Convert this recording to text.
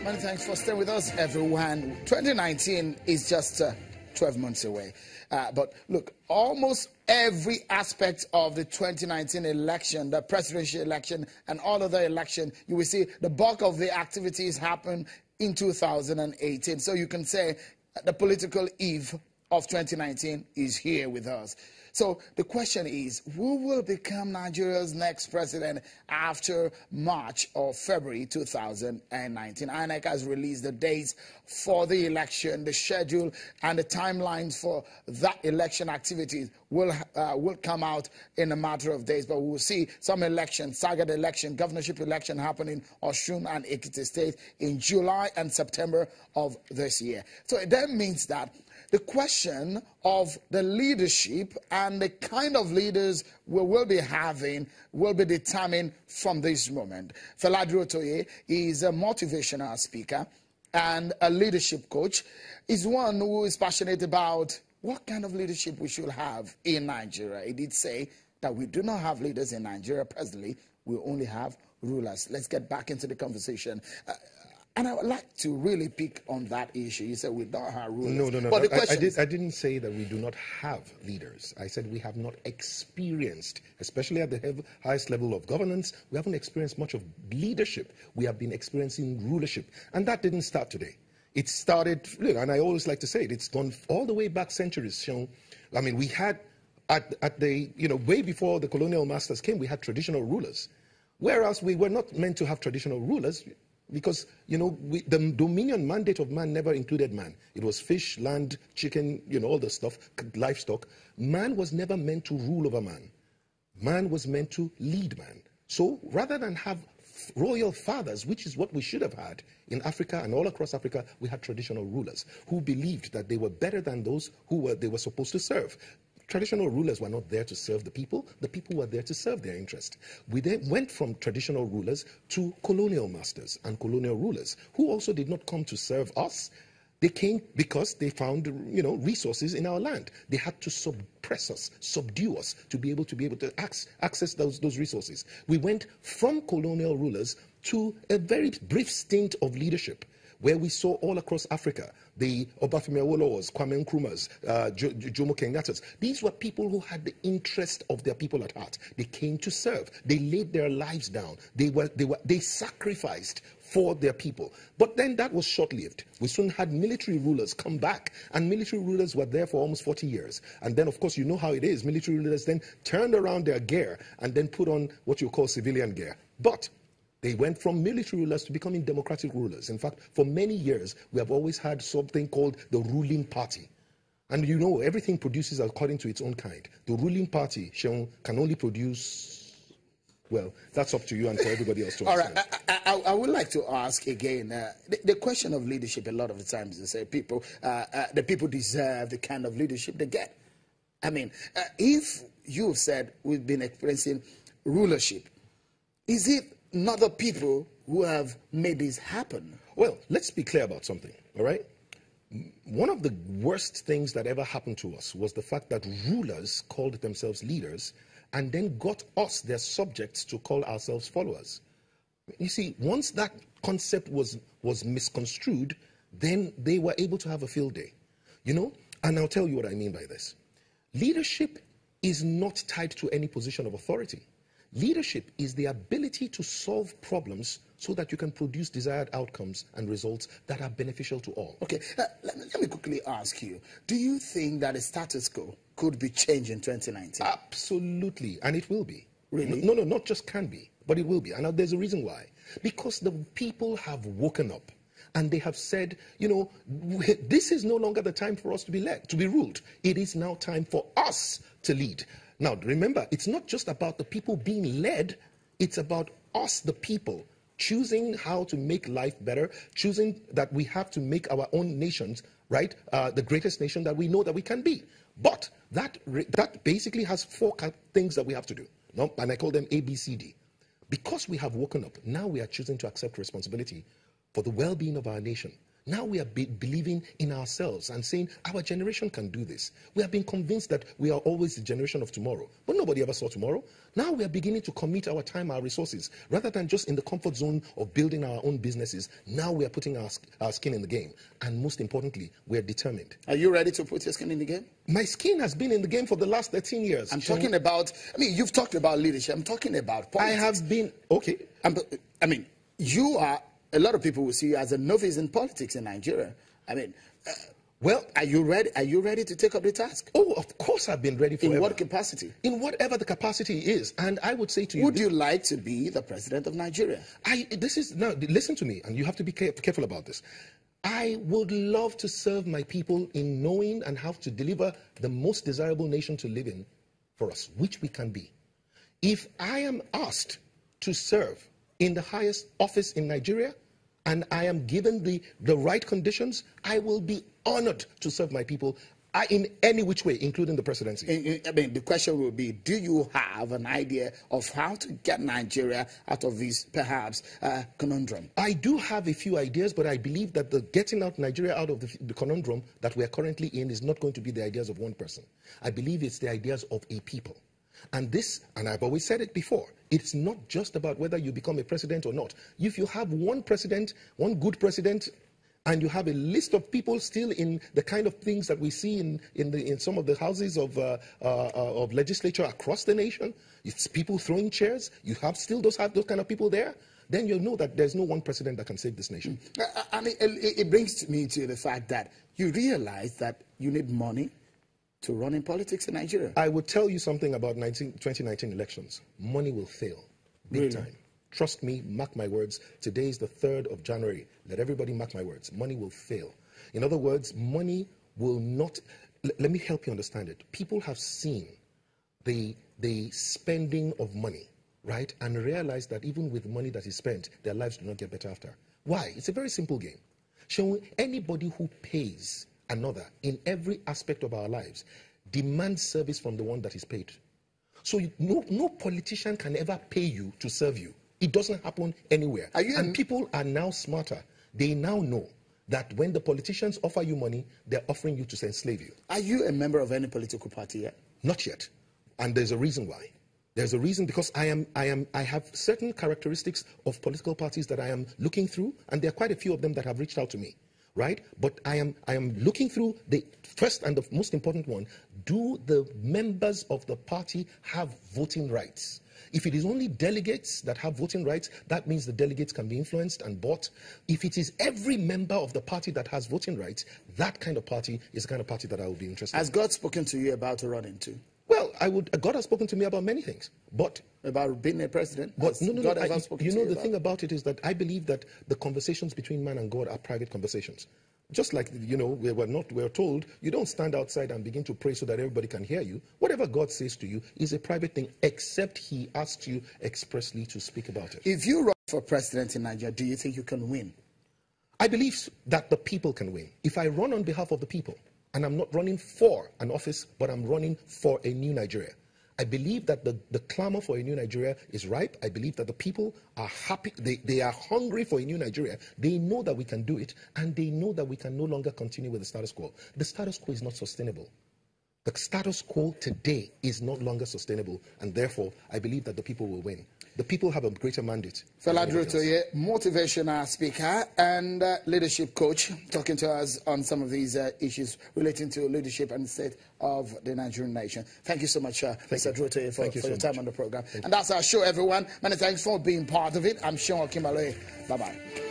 Many thanks for staying with us, everyone. 2019 is just 12 months away. But look, almost every aspect of the 2019 election, the presidential election and all other election, you will see the bulk of the activities happen in 2018. So you can say the political eve of 2019 is here with us. So the question is, who will become Nigeria's next president after March or February 2019? INEC has released the dates for the election, the schedule, and the timelines for that election activities will come out in a matter of days. But we will see some elections, Sagat election, governorship election happening in Osun and Ekiti State in July and September of this year. So it then means that the question of the leadership and the kind of leaders we will be having will be determined from this moment. Fela Durotoye is a motivational speaker and a leadership coach. He's one who is passionate about what kind of leadership we should have in Nigeria. He did say that we do not have leaders in Nigeria presently. We only have rulers. Let's get back into the conversation. And I would like to really pick on that issue. You said we don't have rulers. No. But the I didn't say that we do not have leaders. I said we have not experienced, especially at the highest level of governance, we haven't experienced much of leadership. We have been experiencing rulership. And that didn't start today. It started, and I always like to say it, it's gone all the way back centuries. I mean, we had, at the, way before the colonial masters came, we had traditional rulers. Whereas we were not meant to have traditional rulers, because, the dominion mandate of man never included man. It was fish, land, chicken, all the stuff, livestock. Man was never meant to rule over man. Man was meant to lead man. So rather than have royal fathers, which is what we should have had in Africa and all across Africa, we had traditional rulers who believed that they were better than those who they were supposed to serve. Traditional rulers were not there to serve the people were there to serve their interest. We then went from traditional rulers to colonial masters and colonial rulers, who also did not come to serve us. They came because they found, resources in our land. They had to suppress us, subdue us, to be able to access those resources. We went from colonial rulers to a very brief stint of leadership, where we saw all across Africa, the Obafemi Awolowos, Kwame Nkrumahs, Jomo Kenyattas. These were people who had the interest of their people at heart. They came to serve. They laid their lives down. They sacrificed for their people. But then that was short-lived. We soon had military rulers come back, and military rulers were there for almost 40 years. And then, of course, you know how it is. Military rulers then turned around their gear and then put on what you call civilian gear. But they went from military rulers to becoming democratic rulers. In fact, for many years, we have always had something called the ruling party. And everything produces according to its own kind. The ruling party, Seun, can only produce, well, that's up to you and for everybody else to understand. All right, I would like to ask again, the question of leadership, a lot of the times they say the people deserve the kind of leadership they get. I mean, if you've said we've been experiencing rulership, is it not the people who have made this happen? Well, let's be clear about something, all right? One of the worst things that ever happened to us was the fact that rulers called themselves leaders and then got us, their subjects, to call ourselves followers. You see, once that concept was misconstrued, then they were able to have a field day, And I'll tell you what I mean by this. Leadership is not tied to any position of authority. Leadership is the ability to solve problems so that you can produce desired outcomes and results that are beneficial to all. Okay, let me quickly ask you, do you think that the status quo could be changed in 2019? Absolutely, and it will be. Really? No, not just can be, but it will be. And there's a reason why. Because the people have woken up. And they have said, this is no longer the time for us to be led, to be ruled. It is now time for us to lead. Now, remember, it's not just about the people being led. It's about us, the people, choosing how to make life better, choosing that we have to make our own nations, right, the greatest nation that we know that we can be. But that basically has four things that we have to do. And I call them A, B, C, D. Because we have woken up, now we are choosing to accept responsibility for the well-being of our nation. Now we are believing in ourselves and saying our generation can do this. We have been convinced that we are always the generation of tomorrow, but nobody ever saw tomorrow. Now we are beginning to commit our time, our resources, rather than just in the comfort zone of building our own businesses. Now we are putting our skin in the game, and most importantly, we are determined. Are you ready to put your skin in the game? My skin has been in the game for the last 13 years. I'm talking about, you've talked about leadership. I'm talking about politics. I have been, okay. You are, a lot of people will see you as a novice in politics in Nigeria. Well, are you ready? Are you ready to take up the task? Oh, of course I've been ready forever. In what capacity? In whatever the capacity is. And I would say to you... Would you like to be the president of Nigeria? Listen to me, and you have to be careful about this. I would love to serve my people in knowing and how to deliver the most desirable nation to live in for us, which we can be. If I am asked to serve in the highest office in Nigeria, and I am given the right conditions, I will be honored to serve my people in any which way, including the presidency. The question will be, do you have an idea of how to get Nigeria out of this, perhaps, conundrum? I do have a few ideas, but I believe that the getting Nigeria out of the conundrum that we are currently in is not going to be the ideas of one person. I believe it's the ideas of a people. And I've always said it before, it's not just about whether you become a president or not. If you have one president, one good president, and you have a list of people still in the kind of things that we see in some of the houses of legislature across the nation, it's people throwing chairs, you have those kind of people there, then you'll know that there's no one president that can save this nation. And it brings me to the fact that you realize that you need money to run in politics in Nigeria. I would tell you something about 2019 elections. Money will fail. Big time. Trust me, mark my words. Today is the 3rd of January. Let everybody mark my words. Money will fail. In other words, money will not... Let me help you understand it. People have seen the spending of money, right? And realize that even with money that is spent, their lives do not get better after. Why? It's a very simple game. Showing anybody who pays another in every aspect of our lives demands service from the one that is paid. So no politician can ever pay you to serve you. It doesn't happen anywhere. And people are now smarter. They now know that when the politicians offer you money, they're offering you to enslave you. Are you a member of any political party yet? Not yet. And there's a reason why. There's a reason because I have certain characteristics of political parties that I am looking through, and there are quite a few of them that have reached out to me. Right? But I am looking through the first and the most important one. Do the members of the party have voting rights? If it is only delegates that have voting rights, that means the delegates can be influenced and bought. If it is every member of the party that has voting rights, that kind of party is the kind of party that I would be interested in. Has God spoken to you about running too? Well, God has spoken to me about many things, but... About being a president? But the thing about it is that I believe that the conversations between man and God are private conversations. Just like, we're told, you don't stand outside and begin to pray so that everybody can hear you. Whatever God says to you is a private thing, except he asks you expressly to speak about it. If you run for president in Nigeria, do you think you can win? I believe that the people can win. If I run on behalf of the people, and I'm not running for an office, but I'm running for a new Nigeria. I believe that the clamor for a new Nigeria is ripe. I believe that the people are happy. They are hungry for a new Nigeria. They know that we can do it, and they know that we can no longer continue with the status quo. The status quo is not sustainable. The status quo today is no longer sustainable, and therefore, I believe that the people will win. The people have a greater mandate. Fela Durotoye, motivational speaker and leadership coach, talking to us on some of these issues relating to leadership and the state of the Nigerian nation. Thank you so much, Mr. Durotoye, for your time on the program. And that's our show, everyone. Many thanks for being part of it. I'm Sean Kimale. Bye-bye.